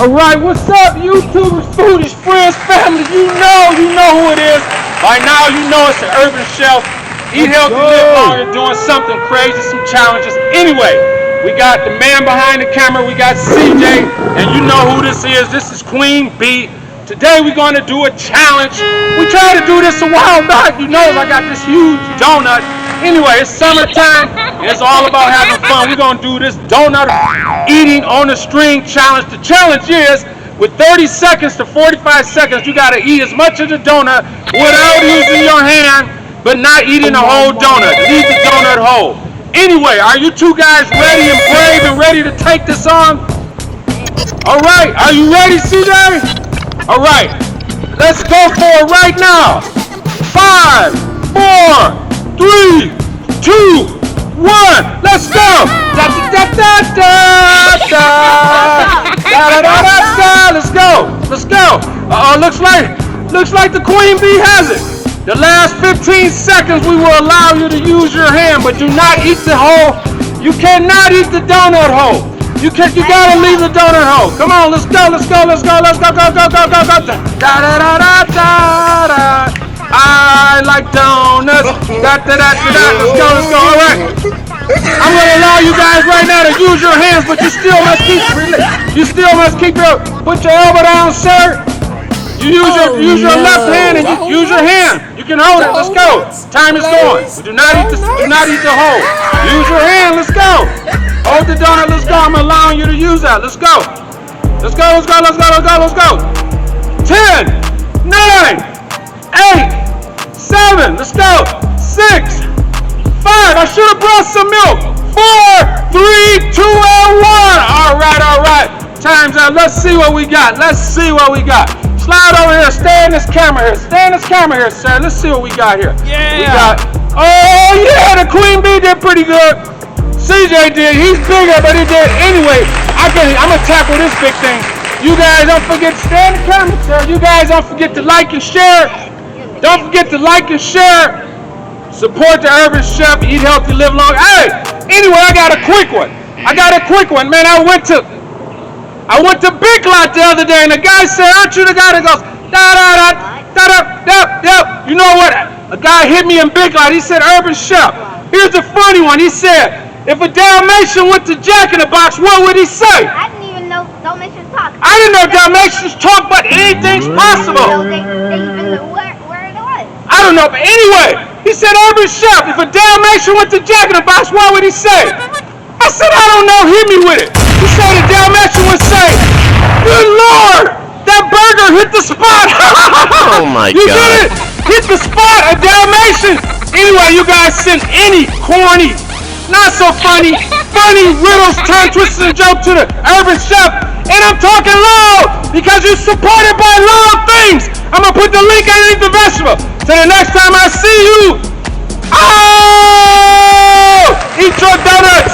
Alright, what's up, YouTubers, foodish friends, family? You know who it is. By now, you know it's the Urban Chef. Eat healthy, live longer, doing something crazy, some challenges. Anyway, we got the man behind the camera, we got CJ, and you know who this is. This is Queen B. Today we're going to do a challenge. We tried to do this a while back. You know I got this huge donut. Anyway, it's summertime. It's all about having fun. We're going to do this donut eating on a string challenge. The challenge is, with 30 seconds to 45 seconds, you got to eat as much of the donut without using your hand, but not eating the whole donut. Eat the donut whole. Anyway, are you two guys ready and brave and ready to take this on? All right, are you ready, CJ? All right, let's go for it right now. 5, 4, 3, 2, 1, let's go! Da da da da da da da da da da. Let's go! Let's go! Looks like the Queen Bee has it. The last 15 seconds we will allow you to use your hand, but do not eat the whole. You cannot eat the donut whole. You gotta leave the donut hole. Come on, let's go, let's go, let's go, let's go, go, go, go, go, go. Da da da da da da. I like donuts. Da da da da da. Let's go, let's go. All right. I'm gonna allow you guys right now to use your hands, but you still must keep your. Put your elbow down, sir. You use your left hand and you use your hand. You can hold it. Let's go. Time is going. Do not eat the whole. Use your hand. Let's go. Hold the donut, let's go. I'm allowing you to use that. Let's go. Let's go, let's go, let's go, let's go, let's go. 10, 9, 8, 7, let's go. 6, 5, I should have brought some milk. 4, 3, 2, and 1. All right. Time's up. Let's see what we got. Slide over here. Stay in this camera here, sir. Let's see what we got here. Yeah. We got, oh yeah, the Queen Bee did pretty good. CJ did, he's bigger, but he did. Anyway, I'm gonna tackle this big thing. You guys don't forget to stay in the camera, sir. You guys don't forget to like and share. Don't forget to like and share. Support the Urban Chef, eat healthy, live long. Hey, anyway, I got a quick one. Man, I went to Big Lot the other day, and the guy said, aren't you the guy that goes, da-da-da-da-da-da-da? You know what? A guy hit me in Big Lot. He said, Urban Chef. Here's a funny one. He said, if a Dalmatian went to Jack in the Box, what would he say? I didn't even know Dalmatians talk. I didn't know Dalmatians talk, but anything's possible. They even knew where it was. I don't know, but anyway, he said, Urban Chef, if a Dalmatian went to Jack in the Box, what would he say? I said, I don't know, hit me with it. He said a Dalmatian would say, good Lord, that burger hit the spot. Oh my God. You did it, hit the spot, a Dalmatian. Anyway, you guys send any corny, not so funny riddles, tongue twisters, and joke to the Urban Chef. And I'm talking loud because you're supported by loud things. I'm gonna put the link underneath the vegetable. Till the next time I see you, oh, eat your donuts.